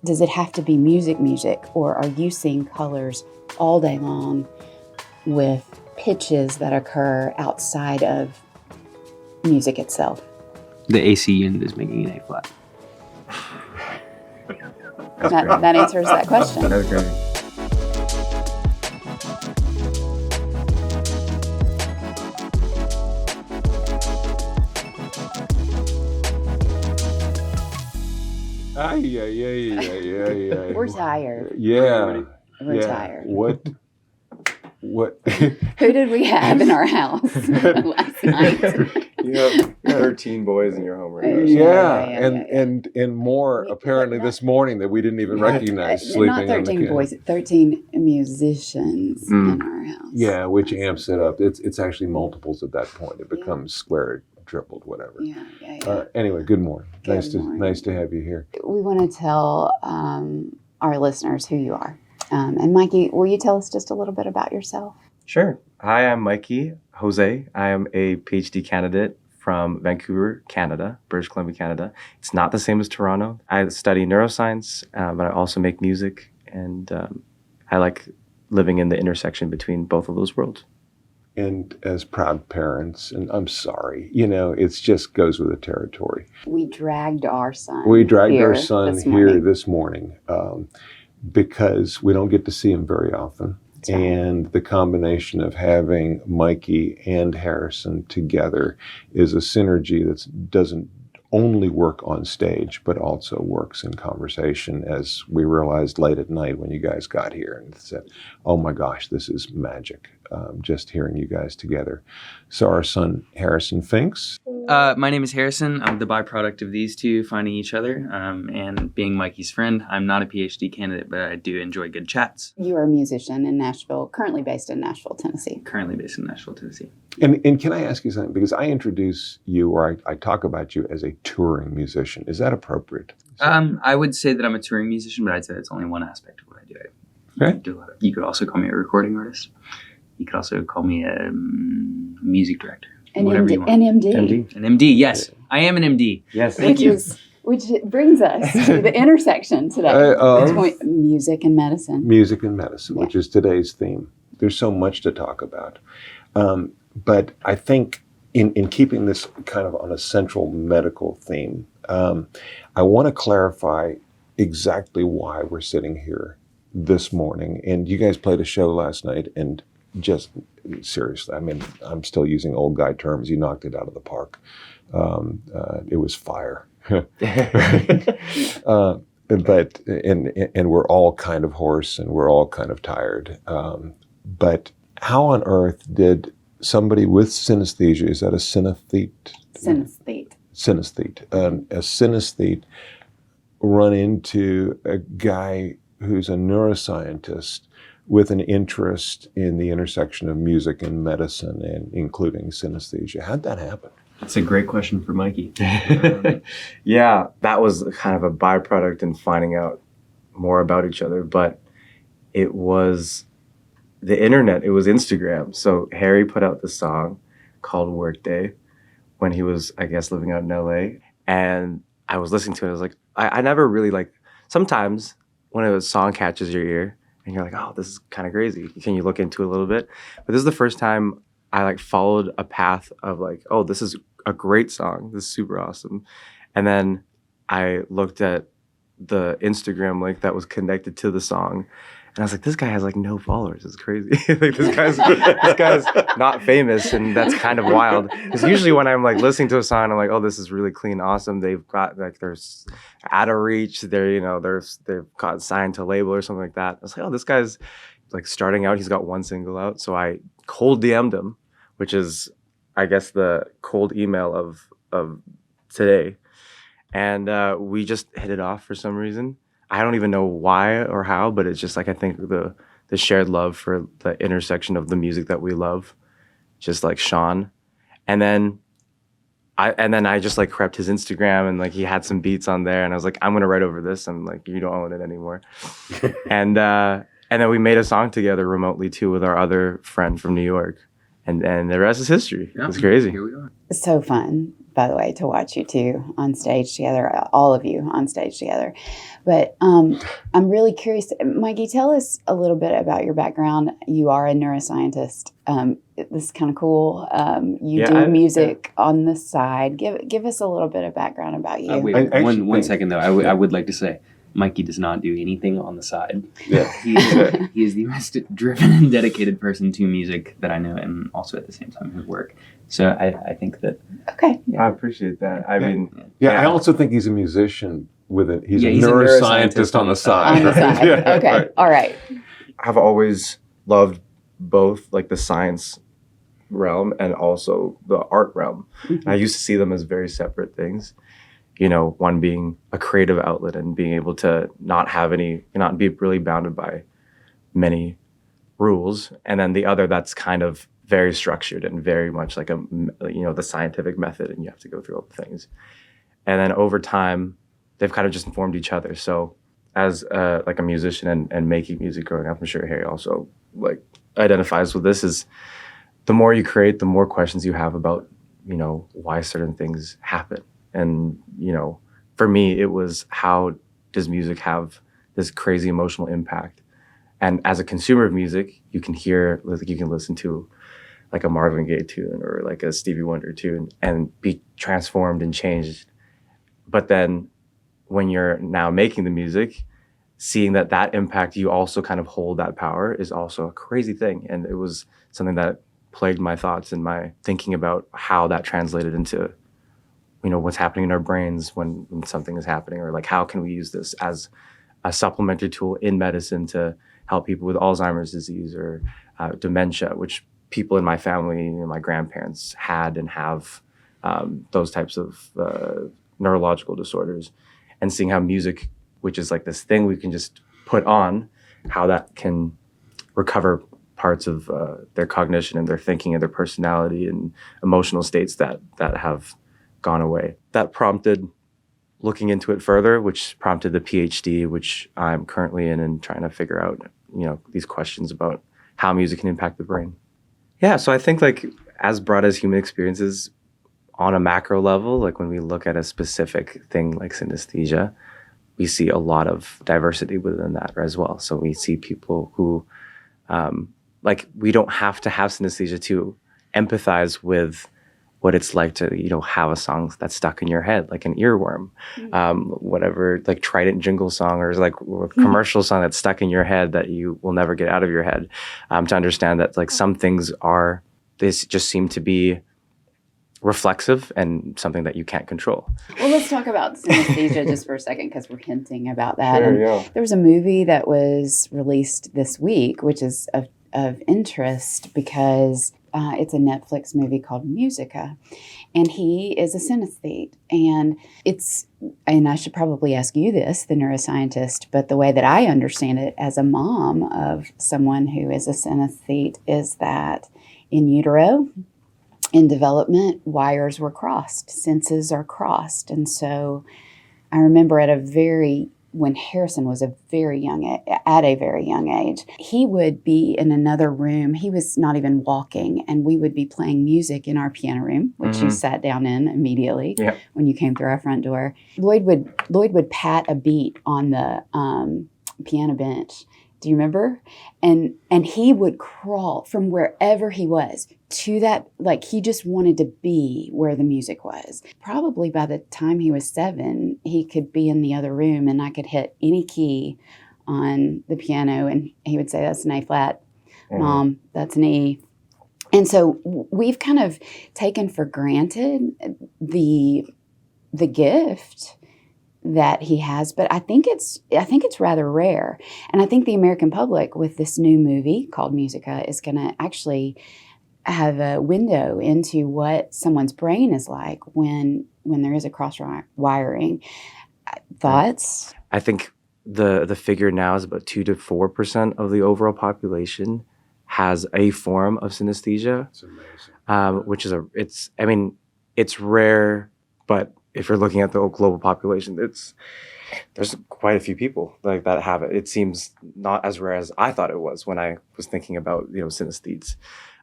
does it have to be music, or are you seeing colors all day long with pitches that occur outside of music itself? The AC unit is making an A flat. That answers that question. That's great. Yeah. We're tired. Yeah. We're tired. What? Who did we have in our house last night? You have 13 boys in your home right now. And more apparently this morning that we didn't even recognize sleeping. Not 13 boys, 13 musicians in our house. Yeah, which amps it up. It's actually multiples at that point. It becomes squared, tripled, whatever. Anyway, good morning. Nice to have you here. We want to tell our listeners who you are. And Mikey, will you tell us just a little bit about yourself? Sure. Hi, I'm Mikey Jose. I am a PhD candidate from Vancouver, Canada, British Columbia, Canada. It's not the same as Toronto. I study neuroscience, but I also make music, and I like living in the intersection between both of those worlds. And as proud parents, and I'm sorry, it just goes with the territory. We dragged our son here this morning because we don't get to see him very often. Right. And the combination of having Mikey and Harrison together is a synergy that doesn't only work on stage, but also works in conversation, as we realized late at night when you guys got here and said, oh my gosh, this is magic, just hearing you guys together. So our son, Harrison thinks. My name is Harrison. I'm the byproduct of these two finding each other and being Mikey's friend. I'm not a PhD candidate, but I do enjoy good chats. You are a musician in Nashville, currently based in Nashville, Tennessee. And can I ask you something? Because I introduce you, or I talk about you as a touring musician. Is that appropriate? I would say that I'm a touring musician, but I'd say that's only one aspect of what I do. Okay. You could also call me a recording artist. You could also call me a music director. An MD. An MD, yes. I am an MD. Yes. Thank you. Which brings us to the intersection today between music and medicine. Music and medicine, which is today's theme. There's so much to talk about. But I think in keeping this kind of on a central medical theme, I want to clarify exactly why we're sitting here this morning. And you guys played a show last night, and just seriously, I mean, I'm still using old guy terms. You knocked it out of the park. It was fire. But we're all kind of hoarse and we're all kind of tired. But how on earth did somebody with synesthesia, is that a synesthete? Synesthete. A synesthete run into a guy who's a neuroscientist with an interest in the intersection of music and medicine, and including synesthesia? How'd that happen? That's a great question for Mikey. Yeah, that was kind of a byproduct in finding out more about each other, but it was the internet, it was Instagram. So Harry put out this song called Workday when he was, I guess, living out in LA. And I was listening to it, I was like, I never really sometimes when a song catches your ear and you're like, oh, this is kind of crazy. Can you look into it a little bit? But this is the first time I followed a path of oh, this is a great song. This is super awesome. And then I looked at the Instagram link that was connected to the song, and I was like, this guy has no followers. It's crazy. this guy's not famous, and that's kind of wild. Because usually when I'm listening to a song, I'm like, oh, this is really clean, awesome. They've got there's out of reach. They've got signed to a label or something like that. I was like, oh, this guy's starting out. He's got one single out. So I cold DM'd him, which is, I guess, the cold email of today. And we just hit it off for some reason. I don't even know why or how, but it's just I think the shared love for the intersection of the music that we love just shone. And then I just crept his Instagram, and he had some beats on there, and I was like, I'm gonna write over this. I'm like, you don't own it anymore. and then we made a song together remotely too with our other friend from New York. and the rest is history. Yeah, It's crazy. Here we are. It's so fun, by the way, to watch you two on stage together, all of you on stage together. But I'm really curious, Mikey, tell us a little bit about your background. You are a neuroscientist. This is kind of cool. You do music on the side. Give us a little bit of background about you. Wait, one second though. I would like to say, Mikey does not do anything on the side. Yeah. He is the most driven and dedicated person to music that I know, and also at the same time his work. So I think that. Okay. I appreciate that. I mean, I also think he's a musician with it. He's a a neuroscientist on the side. On the side. Yeah, Okay. right. All right. I've always loved both, like the science realm and also the art realm. Mm-hmm. I used to see them as very separate things. You know, one being a creative outlet and being able to not be really bounded by many rules, and then the other that's kind of very structured and very much like the scientific method, and you have to go through all the things. And then over time, they've kind of just informed each other. So as like a musician and making music growing up, I'm sure Harry also like identifies with this, is the more you create, the more questions you have about, why certain things happen. And, for me, it was, how does music have this crazy emotional impact? And as a consumer of music, you can listen to like a Marvin Gaye tune or like a Stevie Wonder tune and be transformed and changed. But then when you're now making the music, seeing that impact, you also kind of hold that power, is also a crazy thing. And it was something that plagued my thoughts and my thinking about how that translated into what's happening in our brains when something is happening, or like how can we use this as a supplementary tool in medicine to help people with Alzheimer's disease or dementia, which people in my family, my grandparents had and have those types of neurological disorders, and seeing how music, which is like this thing we can just put on, how that can recover parts of their cognition and their thinking and their personality and emotional states that have gone away. That prompted looking into it further, which prompted the PhD, which I'm currently in, and trying to figure out, these questions about how music can impact the brain. Yeah, so I think like as broad as human experiences on a macro level, like when we look at a specific thing like synesthesia, we see a lot of diversity within that as well. So we see people who, we don't have to have synesthesia to empathize with what it's like to, have a song that's stuck in your head, like an earworm, whatever, like Trident jingle song, or like a commercial song that's stuck in your head that you will never get out of your head. To understand that like some things this just seem to be reflexive and something that you can't control. Well, let's talk about synesthesia just for a second, because we're hinting about that. Sure, and yeah. There was a movie that was released this week, which is of interest because it's a Netflix movie called Musica, and he is a synesthete. And I should probably ask you this, the neuroscientist, but the way that I understand it as a mom of someone who is a synesthete is that in utero, in development, wires were crossed, senses are crossed. And so I remember when Harrison was at a very young age, he would be in another room. He was not even walking, and we would be playing music in our piano room, which you sat down in immediately when you came through our front door. Lloyd would pat a beat on the piano bench. Do you remember? And he would crawl from wherever he was to that, like he just wanted to be where the music was. Probably by the time he was 7, he could be in the other room and I could hit any key on the piano and he would say, "That's an A flat, Mom, that's an E." And so we've kind of taken for granted the gift that he has, but I think it's rather rare. And I think the American public with this new movie called Musica is going to actually have a window into what someone's brain is like when there is a cross wiring. Thoughts? I think the figure now is about 2 to 4% of the overall population has a form of synesthesia. It's amazing. Which is it's rare, but if you're looking at the global population, there's quite a few people like that have it. It seems not as rare as I thought it was when I was thinking about synesthetes.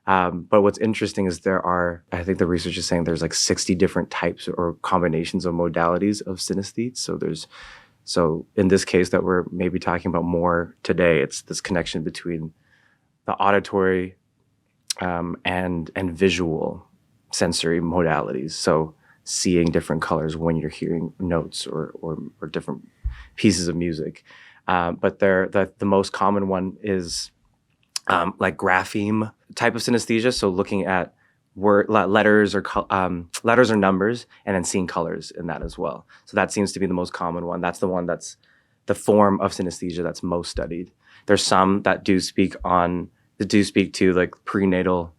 But what's interesting is I think the research is saying there's like 60 different types or combinations of modalities of synesthetes. So in this case that we're maybe talking about more today, it's this connection between the auditory and visual sensory modalities. So seeing different colors when you're hearing notes or different pieces of music. But the most common one is like grapheme type of synesthesia. So looking at letters or numbers, and then seeing colors in that as well. So that seems to be the most common one. That's the one that's the form of synesthesia that's most studied. There's some that do speak to like prenatal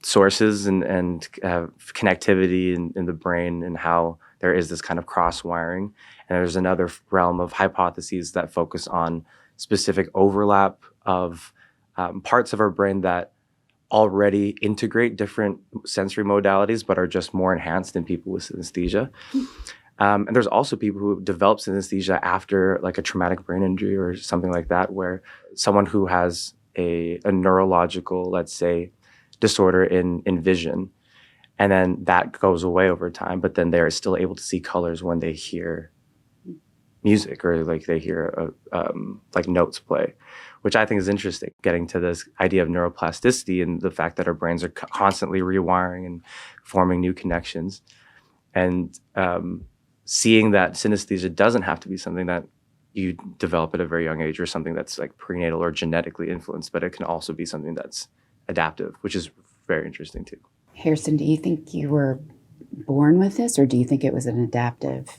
sources and connectivity in the brain, and how there is this kind of cross wiring. And there's another realm of hypotheses that focus on specific overlap of parts of our brain that already integrate different sensory modalities, but are just more enhanced in people with synesthesia. And there's also people who develop synesthesia after like a traumatic brain injury or something like that, where someone who has a neurological, let's say, disorder in vision, and then that goes away over time, but then they're still able to see colors when they hear music or like they hear like notes play, which I think is interesting, getting to this idea of neuroplasticity and the fact that our brains are constantly rewiring and forming new connections, and seeing that synesthesia doesn't have to be something that you develop at a very young age or something that's like prenatal or genetically influenced, but it can also be something that's adaptive, which is very interesting too. Harrison, do you think you were born with this, or do you think it was an adaptive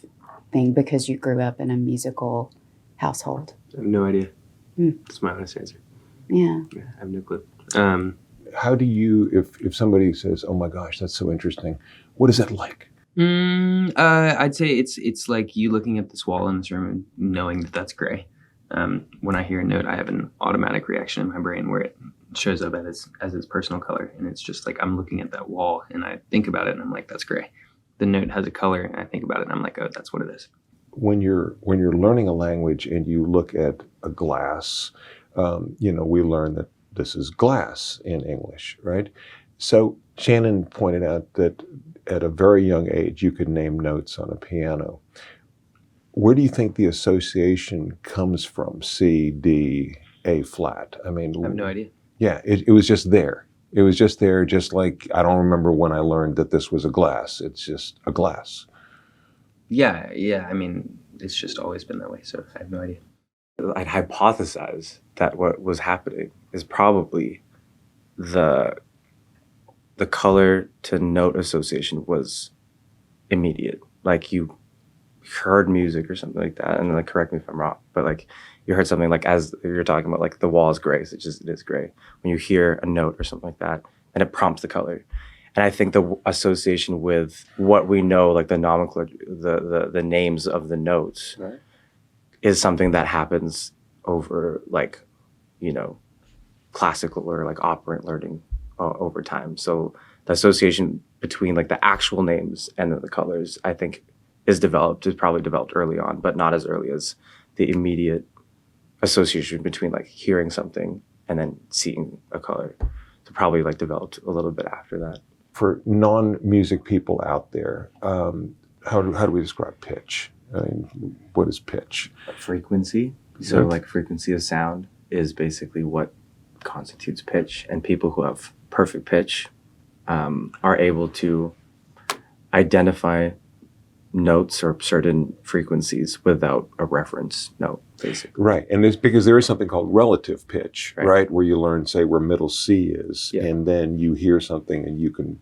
thing because you grew up in a musical household? I have no idea. That's my honest answer. Yeah. I have no clue. How do you, if somebody says, "Oh my gosh, that's so interesting," what is that like? I'd say it's like you looking at this wall in this room and knowing that that's gray. When I hear a note, I have an automatic reaction in my brain where it shows up as its personal color, and it's just like I'm looking at that wall and I think about it and I'm like, that's gray. The note has a color and I think about it and I'm like, oh, that's what it is. When you're learning a language and you look at a glass, we learn that this is glass in English, right? So Shannon pointed out that at a very young age you could name notes on a piano. Where do you think the association comes from? C, D, A flat. I mean, I have no idea. Yeah, it was just there. It was just there, just like I don't remember when I learned that this was a glass. It's just a glass. Yeah. I mean, it's just always been that way, so I have no idea. I'd hypothesize that what was happening is probably the color to note association was immediate. Like you heard music or something like that, and like correct me if I'm wrong, but like you heard something like as you're talking about, like the wall is gray, so it is gray. When you hear a note or something like that, and it prompts the color. And I think the association with what we know, like the nomenclature, the names of the notes, right, is something that happens over like, classical or like operant learning over time. So the association between like the actual names and the colors, I think, is probably developed early on, but not as early as the immediate association between like hearing something and then seeing a color. So probably like developed a little bit after that. For non-music people out there, how do we describe pitch? I mean, what is pitch? Frequency. So like frequency of sound is basically what constitutes pitch, and people who have perfect pitch are able to identify notes or certain frequencies without a reference note, basically. Right, and it's because there is something called relative pitch, right? Where you learn, say, where middle C is, and then you hear something and you can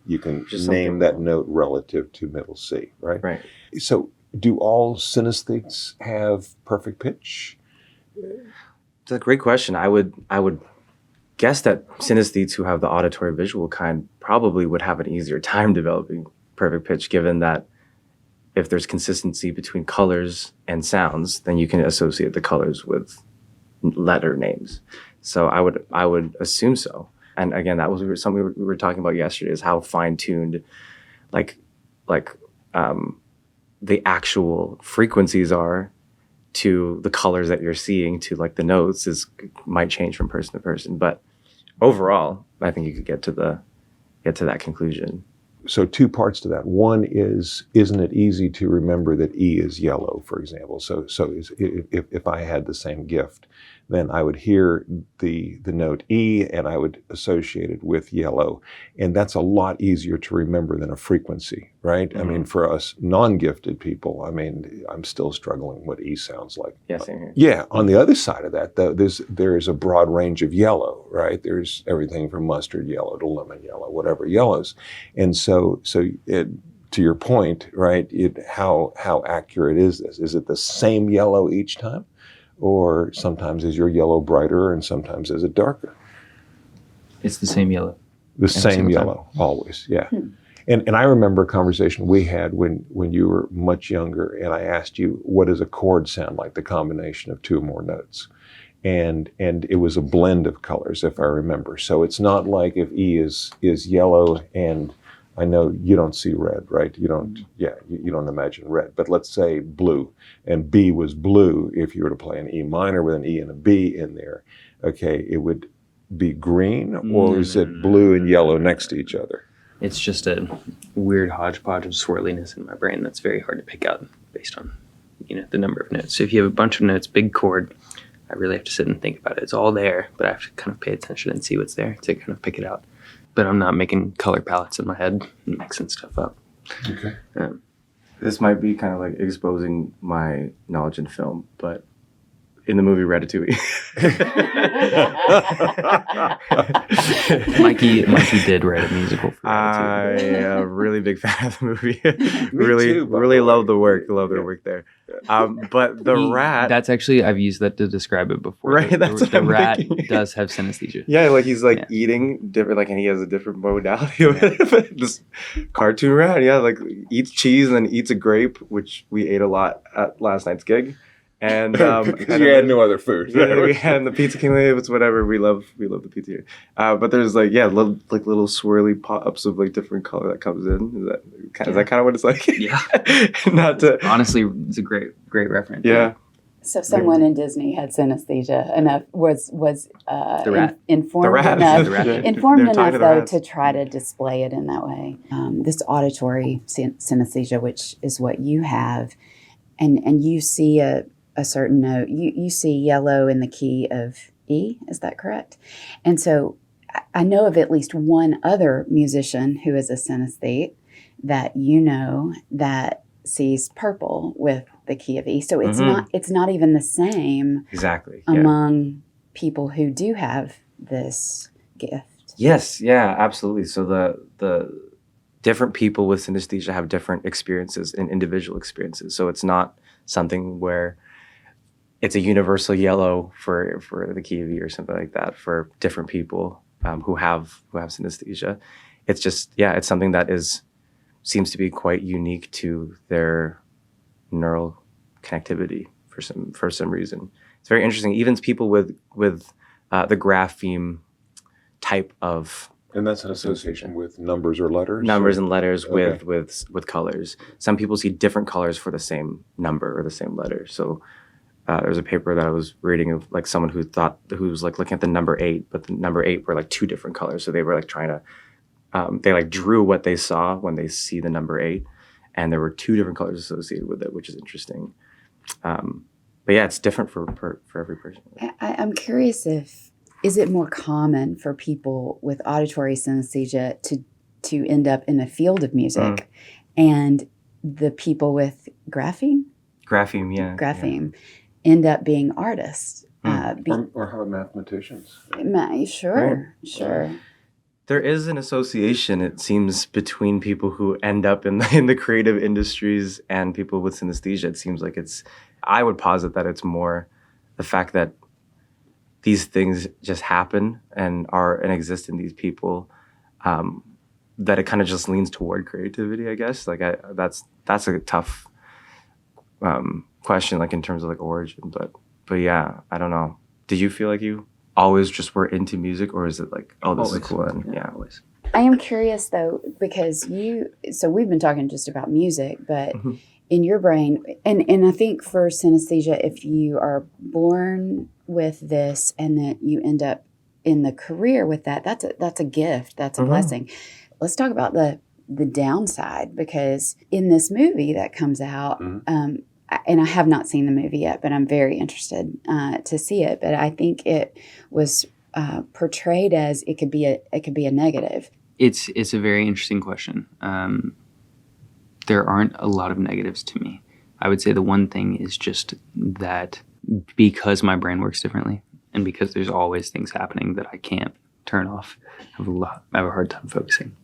name that note relative to middle C, right? Right. So, do all synesthetes have perfect pitch? It's a great question. I would guess that synesthetes who have the auditory visual kind probably would have an easier time developing perfect pitch, given that if there's consistency between colors and sounds, then you can associate the colors with letter names. So I would assume so. And again, that was something we were talking about yesterday, is how fine-tuned like the actual frequencies are to the colors that you're seeing to like the notes might change from person to person. But overall, I think you could get to that conclusion. So two parts to that. One is, isn't it easy to remember that E is yellow, for example? So if I had the same gift, then I would hear the note E and I would associate it with yellow. And that's a lot easier to remember than a frequency, right? Mm-hmm. I mean, for us non-gifted people, I mean, I'm still struggling what E sounds like. Yeah, same here. Yeah. On the other side of that, though, there is a broad range of yellow, right? There's everything from mustard yellow to lemon yellow, whatever yellows. And so it, to your point, right? How accurate is this? Is it the same yellow each time? Or sometimes is your yellow brighter and sometimes is it darker? It's the same yellow. The same yellow, always, yeah. And I remember a conversation we had when you were much younger, and I asked you, what does a chord sound like, the combination of two or more notes? And it was a blend of colors, if I remember. So it's not like if E is yellow, and I know you don't see red, right? You don't, you don't imagine red. But let's say blue, and B was blue. If you were to play an E minor with an E and a B in there, okay, it would be green, or is it blue and yellow next to each other? It's just a weird hodgepodge of swirliness in my brain that's very hard to pick out based on, the number of notes. So if you have a bunch of notes, big chord, I really have to sit and think about it. It's all there, but I have to kind of pay attention and see what's there to kind of pick it out. But I'm not making color palettes in my head and mixing stuff up. Okay. This might be kind of like exposing my knowledge in film, but in the movie Ratatouille. Mikey did write a musical for I Ratatouille. am a really big fan of the movie. too, by really the way. love the work. Love their work there. But the rat. That's actually, I've used that to describe it before. Right, that's what the I'm rat thinking. does have synesthesia. Yeah, like he's like Yeah. eating different, like, and he has a different modality of it. This cartoon rat, yeah, like eats cheese and then eats a grape, which we ate a lot at last night's gig. And Because you had no other food. yeah, we had the Pizza King. It's whatever. We love the pizza here. But there's like little swirly pop-ups of like different color that comes in. Is that kind of what it's like? Yeah. Not to. Honestly, it's a great reference. Yeah. So someone in Disney had synesthesia enough, was The rat. informed The rat. enough, The rat. informed They're talking enough to the though rats. to try to display it in that way. This auditory synesthesia, which is what you have, and you see a certain note, you see yellow in the key of E, is that correct? And so I know of at least one other musician who is a synesthete that that sees purple with the key of E. So it's not even the same Exactly. Yeah. among people who do have this gift. Yes. Yeah. Absolutely. So the different people with synesthesia have different experiences and individual experiences. So it's not something where it's a universal yellow for the key of E or something like that for different people who have synesthesia. It's just it's something that seems to be quite unique to their neural connectivity for some reason. It's very interesting. Even people with the grapheme type of And that's an association with numbers or letters? numbers or? and letters Okay. with colors. Some people see different colors for the same number or the same letter. So there's a paper that I was reading of like someone who was like looking at the number 8, but the number 8 were like two different colors. So they were like trying to they like drew what they saw when they see the number 8, and there were two different colors associated with it, which is interesting. But yeah, it's different for every person. I'm curious is it more common for people with auditory synesthesia to end up in a field of music, and the people with grapheme end up being artists? Or how about mathematicians? Sure. There is an association, it seems, between people who end up in the creative industries and people with synesthesia. It seems like I would posit that it's more the fact that these things just happen and exist in these people, that it kind of just leans toward creativity, I guess. Like that's a tough question, like in terms of like origin. But yeah, I don't know. Did you feel like you always just were into music, or is it like, oh, this is cool? And yeah, always. I am curious though, because so we've been talking just about music, but in your brain, and I think for synesthesia, if you are born with this and that you end up in the career with that, that's a gift. That's a blessing. Let's talk about the downside, because in this movie that comes out, and I have not seen the movie yet, but I'm very interested to see it. But I think it was portrayed as it could be a negative. It's a very interesting question. There aren't a lot of negatives to me. I would say the one thing is just that because my brain works differently and because there's always things happening that I can't turn off, I have a hard time focusing.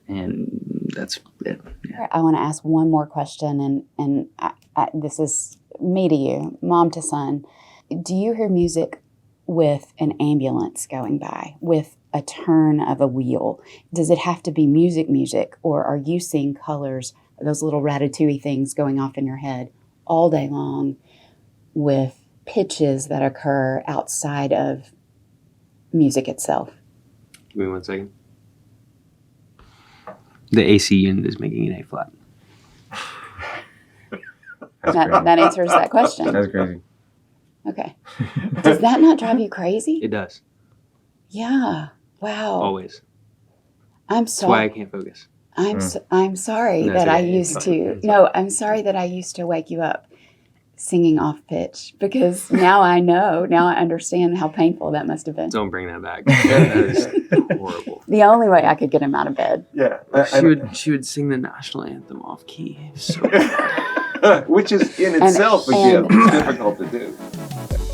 And that's it. Yeah. I want to ask one more question, and this is me to you, mom to son. Do you hear music with an ambulance going by, with a turn of a wheel? Does it have to be music, or are you seeing colors, those little ratatouille things going off in your head all day long with pitches that occur outside of music itself? Give me 1 second. The AC unit is making an A flat. That answers that question. That's crazy. Okay. Does that not drive you crazy? It does. Yeah. Wow. Always. I'm That's why I sorry. can't focus. I'm sorry No, that it's I okay. used It's to. fine. No, I'm sorry that I used to wake you up singing off pitch, because now I know. Now I understand how painful that must have been. Don't bring that back. That is horrible. The only way I could get him out of bed. Yeah. She would sing the national anthem off key. So Which is in And- itself a and- gift. It's difficult to do.